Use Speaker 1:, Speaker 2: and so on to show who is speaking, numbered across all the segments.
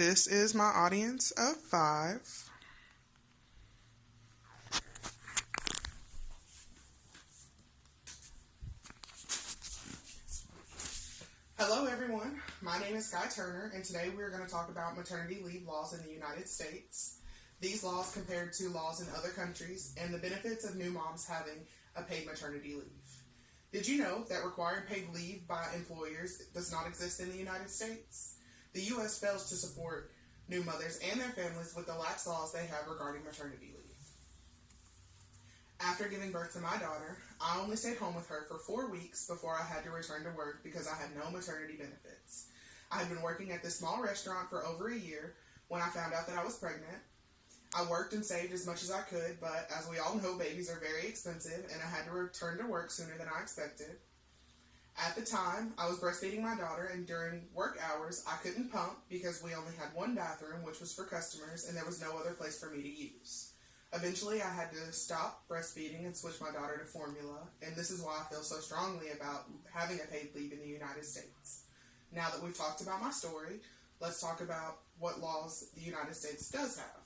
Speaker 1: This is my audience of 5. Hello everyone, my name is Sky Turner, and today we are going to talk about maternity leave laws in the United States, these laws compared to laws in other countries, and the benefits of new moms having a paid maternity leave. Did you know that required paid leave by employers does not exist in the United States? The U.S. fails to support new mothers and their families with the lax laws they have regarding maternity leave. After giving birth to my daughter, I only stayed home with her for 4 weeks before I had to return to work because I had no maternity benefits. I had been working at this small restaurant for over a year when I found out that I was pregnant. I worked and saved as much as I could, but as we all know, babies are very expensive, and I had to return to work sooner than I expected. At the time, I was breastfeeding my daughter, and during work hours, I couldn't pump because we only had one bathroom, which was for customers, and there was no other place for me to use. Eventually, I had to stop breastfeeding and switch my daughter to formula, and this is why I feel so strongly about having a paid leave in the United States. Now that we've talked about my story, let's talk about what laws the United States does have.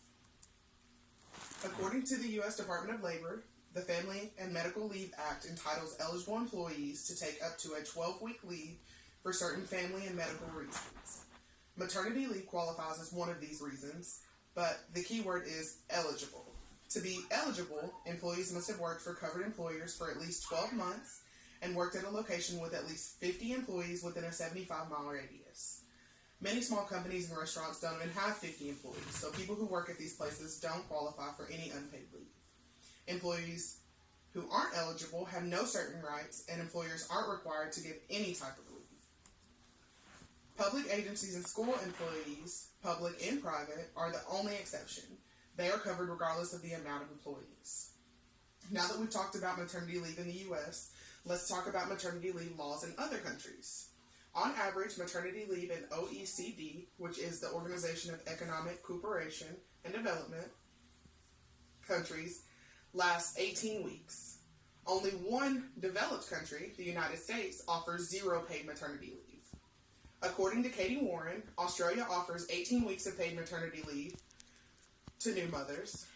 Speaker 1: According to the U.S. Department of Labor, the Family and Medical Leave Act entitles eligible employees to take up to a 12-week leave for certain family and medical reasons. Maternity leave qualifies as one of these reasons, but the key word is eligible. To be eligible, employees must have worked for covered employers for at least 12 months and worked at a location with at least 50 employees within a 75-mile radius. Many small companies and restaurants don't even have 50 employees, so people who work at these places don't qualify for any unpaid leave. Employees who aren't eligible have no certain rights, and employers aren't required to give any type of leave. Public agencies and school employees, public and private, are the only exception. They are covered regardless of the amount of employees. Now that we've talked about maternity leave in the U.S., let's talk about maternity leave laws in other countries. On average, maternity leave in OECD, which is the Organization of Economic Cooperation and Development, countries, lasts 18 weeks. Only one developed country, the United States, offers 0 paid maternity leave. According to Katie Warren, Australia offers 18 weeks of paid maternity leave to new mothers.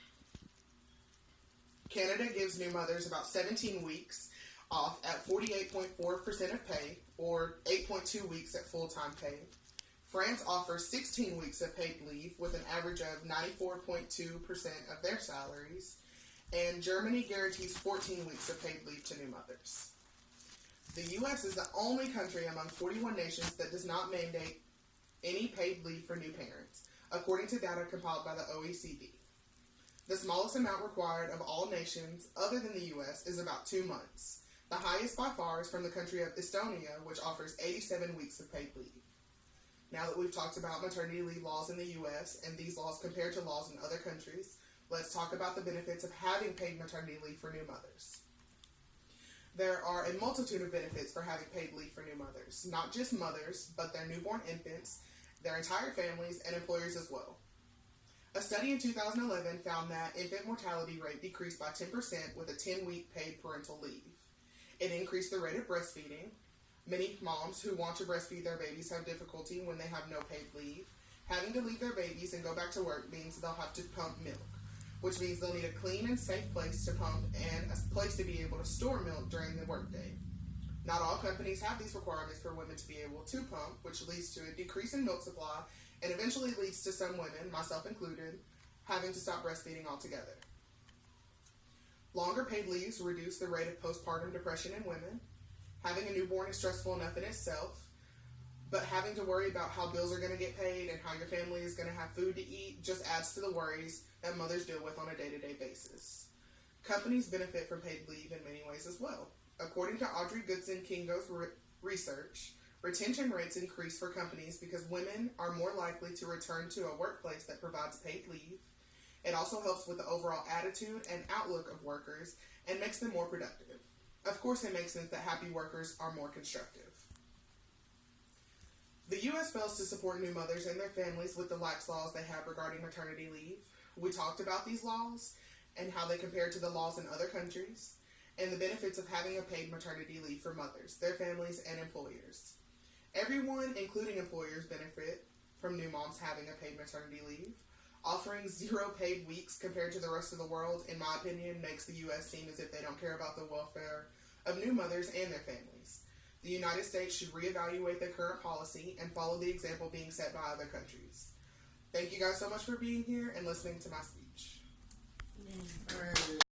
Speaker 1: Canada gives new mothers about 17 weeks off at 48.4% of pay, or 8.2 weeks at full-time pay. France offers 16 weeks of paid leave with an average of 94.2% of their salaries, and Germany guarantees 14 weeks of paid leave to new mothers. The U.S. is the only country among 41 nations that does not mandate any paid leave for new parents, according to data compiled by the OECD. The smallest amount required of all nations other than the U.S. is about 2 months. The highest by far is from the country of Estonia, which offers 87 weeks of paid leave. Now that we've talked about maternity leave laws in the U.S. and these laws compared to laws in other countries, let's talk about the benefits of having paid maternity leave for new mothers. There are a multitude of benefits for having paid leave for new mothers, not just mothers, but their newborn infants, their entire families, and employers as well. A study in 2011 found that infant mortality rate decreased by 10% with a 10-week paid parental leave. It increased the rate of breastfeeding. Many moms who want to breastfeed their babies have difficulty when they have no paid leave. Having to leave their babies and go back to work means they'll have to pump milk, which means they'll need a clean and safe place to pump and a place to be able to store milk during the workday. Not all companies have these requirements for women to be able to pump, which leads to a decrease in milk supply and eventually leads to some women, myself included, having to stop breastfeeding altogether. Longer paid leaves reduce the rate of postpartum depression in women. Having a newborn is stressful enough in itself, but having to worry about how bills are going to get paid and how your family is going to have food to eat just adds to the worries that mothers deal with on a day-to-day basis. Companies benefit from paid leave in many ways as well. According to Audrey Goodson-Kingo's research, retention rates increase for companies because women are more likely to return to a workplace that provides paid leave. It also helps with the overall attitude and outlook of workers and makes them more productive. Of course, it makes sense that happy workers are more constructive. The U.S. fails to support new mothers and their families with the lax laws they have regarding maternity leave. We talked about these laws and how they compare to the laws in other countries and the benefits of having a paid maternity leave for mothers, their families, and employers. Everyone, including employers, benefit from new moms having a paid maternity leave. Offering 0 paid weeks compared to the rest of the world, in my opinion, makes the U.S. seem as if they don't care about the welfare of new mothers and their families. The United States should reevaluate their current policy and follow the example being set by other countries. Thank you guys so much for being here and listening to my speech.
Speaker 2: All right.